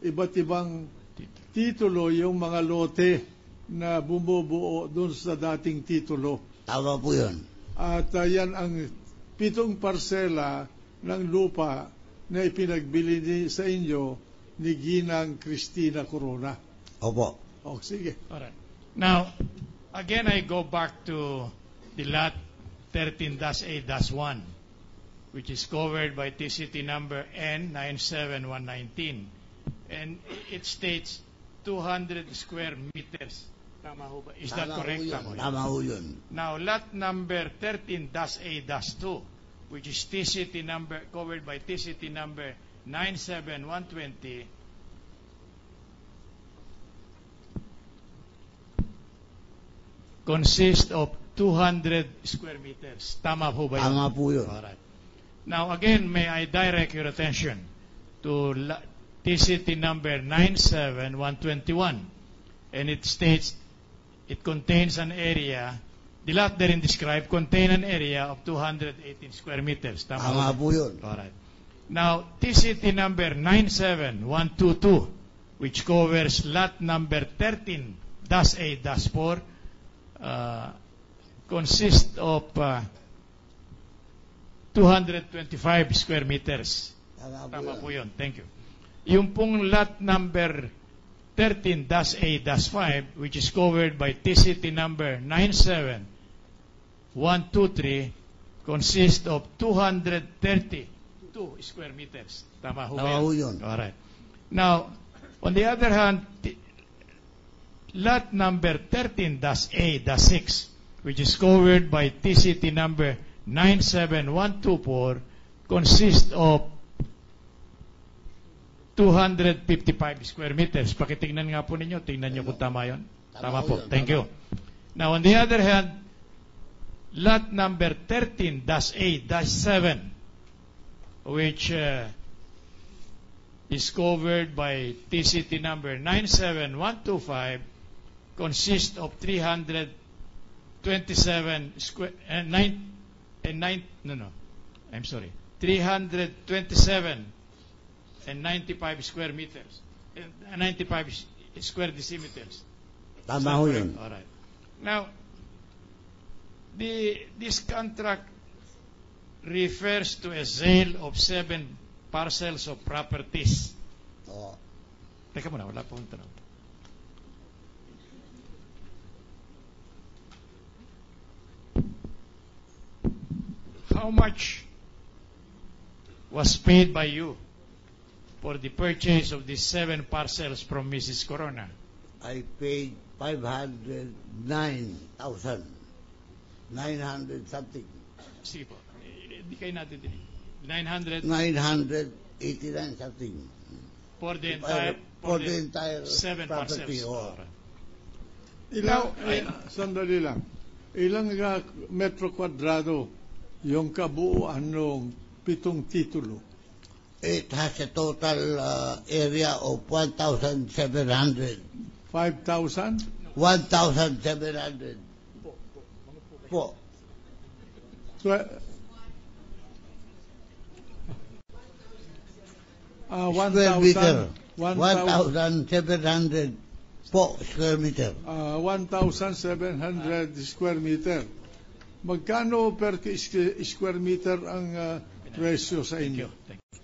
Iba't ibang titulo yung mga lote na bumubuo doon sa dating titulo. Tama po yun. At yan ang 7 parsela ng lupa na ipinagbili sa inyo ni Ginang Cristina Corona. Opo. O, sige. Alright. Now, again, I go back to the lot 13-A-1, which is covered by TCT number N97119. And it states 200 square meters. Tama ho ba? Is that correct? Tama ho yun. Now, lot number 13-A-2, which is TCT number, covered by TCT number 97120, consists of 200 square meters. Tama po ba yun? Tama po yun. Alright. Now, again, may I direct your attention to TCT number 97121, and it states it contains an area, the lot therein described contain an area of 218 square meters. Tama po yun. Alright. Now, TCT number 97122, which covers lot number 13-A-4, consists of 225 square meters. Tama po yun. Thank you. Yung pong lot number 13-A-5, which is covered by TCT number 97123, consists of 232 square meters. Tama ho ba yun? Alright. Now, on the other hand, lot number 13-A-6, which is covered by TCT number 97124, consists of 255 square meters. Pakitingnan nga po ninyo. Tingnan nyo kung tama yun. Tama po. Thank you. Now, on the other hand, lot number 13-A-7, which is covered by TCT number 97125, consists of 327 square, 327 and 95 square meters, 95 square decimeters. Tama ho yun. All right. Now, this contract refers to a sale of 7 parcels of properties. Oo. Teka muna, wala pa akong tanong. How much was paid by you for the purchase of these 7 parcels from Mrs. Corona? I paid 509,000. 900 something. Sige po. Hindi kayo natin din. 900 989 something. for the entire 7 property. parcels. Sandali lang. Ilang metro kwadrado yung kabuuan ng 7 titulo? It has a total area of 1,700. 5,000? 1,700. Po. Square meter. 1,700 po square meter. 1,700 square meter. Magkano per square meter ang presyo sa inyo?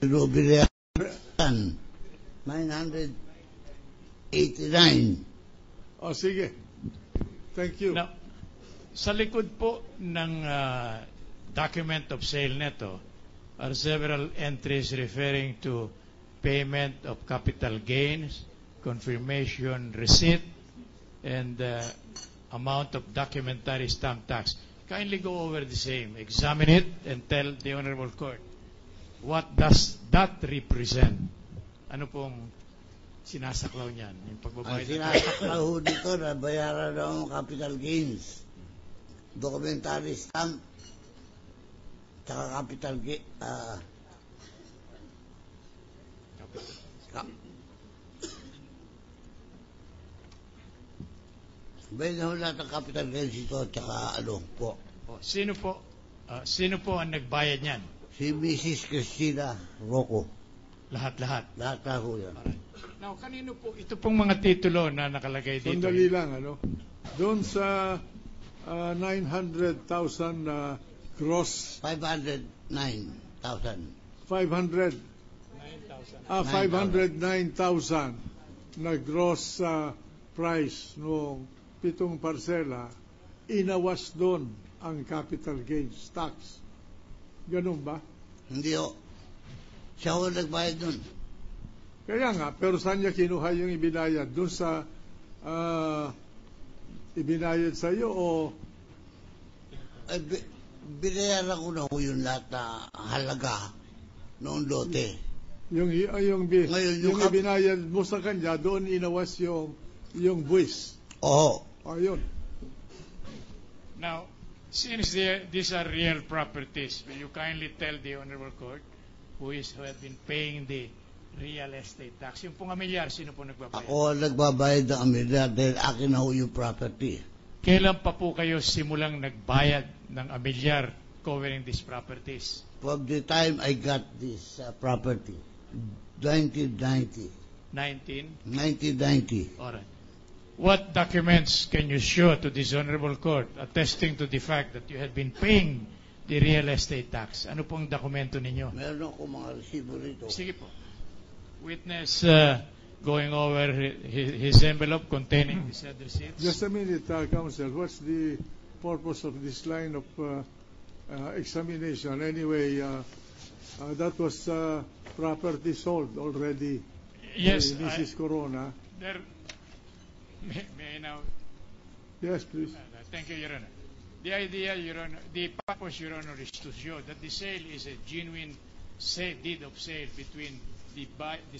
Bilihan 989. O sige. Thank you. Now, sa likod po ng document of sale neto are several entries referring to payment of capital gains, confirmation receipt, and amount of documentary stamp tax. Kindly go over the same, examine it, and tell the Honorable Court, what does that represent? Ano pong sinasaklaw niyan? Yung Ang pagbabayad sinasaklaw dito na bayaran ng capital gains, documentary stamp, tsaka capital gain, May na lahat ng capital gains ito at saka ano po. Sino po ang nagbayad niyan? Si Mrs. Cristina Rocco. Lahat-lahat. Lahat na ho yan. Now, kanino po ito pong mga titulo na nakalagay dito? Sandali lang, ano? Doon sa 900,000 gross, 509,000. 500, 509,000 na gross price noong 7 parsela, inawas doon ang capital gains tax. Ganun ba? Hindi ho. Siya ho nagbayad nun. Kaya nga, pero saan niya kinuha yung ibinayad? Doon sa ibinayad sa iyo o Binayaran ko na ho yung lahat na halaga noong lote. yung ibinayad mo sa kanya, doon inawas yung buwis. Oo. Ayun. Now, since these are real properties, will you kindly tell the Honorable Court who have been paying the real estate tax? Yung pong amilyar, sino po nagbabayad? Ako ang nagbabayad ng amilyar dahil akin na ho yung property. Kailan pa po kayo simulang nagbayad ng amilyar covering these properties? From the time I got this property, 1990. 1990. All right. What documents can you show to this Honorable Court attesting to the fact that you had been paying the real estate tax? Ano pong dokumento ninyo? Meron ako mga resibo rito. Sige po. Witness going over his envelope containing the said receipts. Just a minute, Counsel. What's the purpose of this line of examination? Anyway, that was property sold already. Yes, Mrs. Corona. May I now? Yes, please. Thank you, Your Honor. The idea, Your Honor, the purpose, Your Honor, is to show that the sale is a genuine deed of sale between the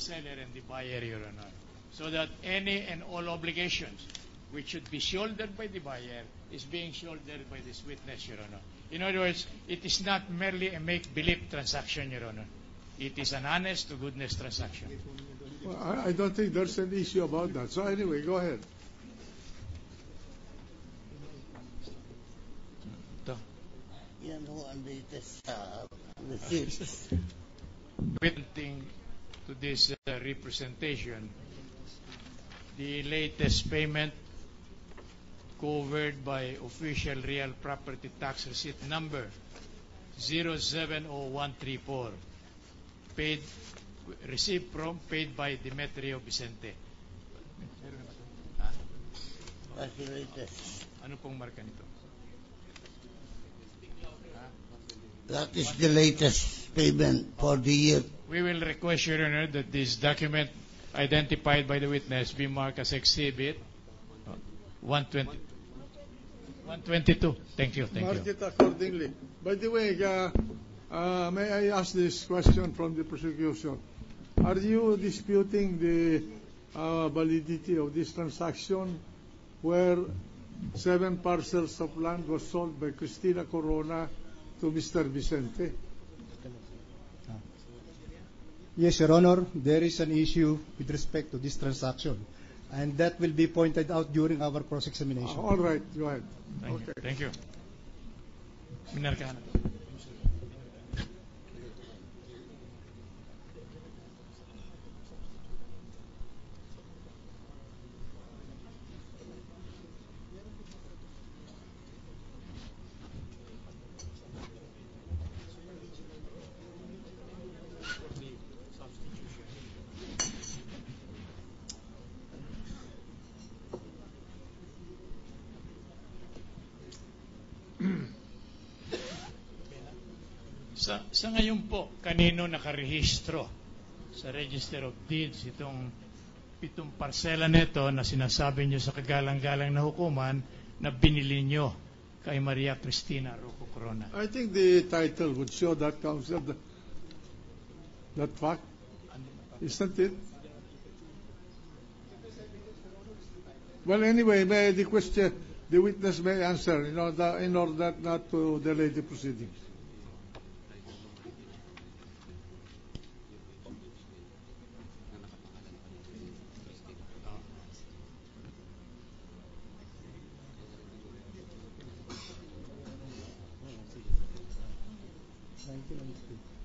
seller and the buyer, Your Honor, so that any and all obligations which should be shouldered by the buyer is being shouldered by this witness, Your Honor. In other words, it is not merely a make-believe transaction, Your Honor. It is an honest-to-goodness transaction. Well, I don't think there's an issue about that. So anyway, go ahead. Ito. Yan ho ang latest receipts. Witnessing to this representation, the latest payment covered by official real property tax receipt number 070134, received from, paid by Demetrio Vicente. That's the latest. Ano pong marka nito? That is the latest payment for the year. We will request, Your Honor, that this document identified by the witness be marked as Exhibit 122. Thank you. Mark it accordingly. By the way, may I ask this question from the prosecution? Are you disputing the validity of this transaction where 7 parcels of land was sold by Cristina Corona to Mr. Vicente? Yes, Your Honor, there is an issue with respect to this transaction, and that will be pointed out during our cross-examination. All right, go ahead. Thank you. Minarkahan na. Sa ngayon po, kanino nakarehistro sa Register of Deeds itong 7 parsela nito na sinasabi nyo sa kagalang-galang na hukuman na binili nyo kay Maria Cristina Rocco Corona? I think the title would show that, Counsel, that fact, isn't it? Well, anyway, the witness may answer, in order not to delay the proceedings. 19 on the street.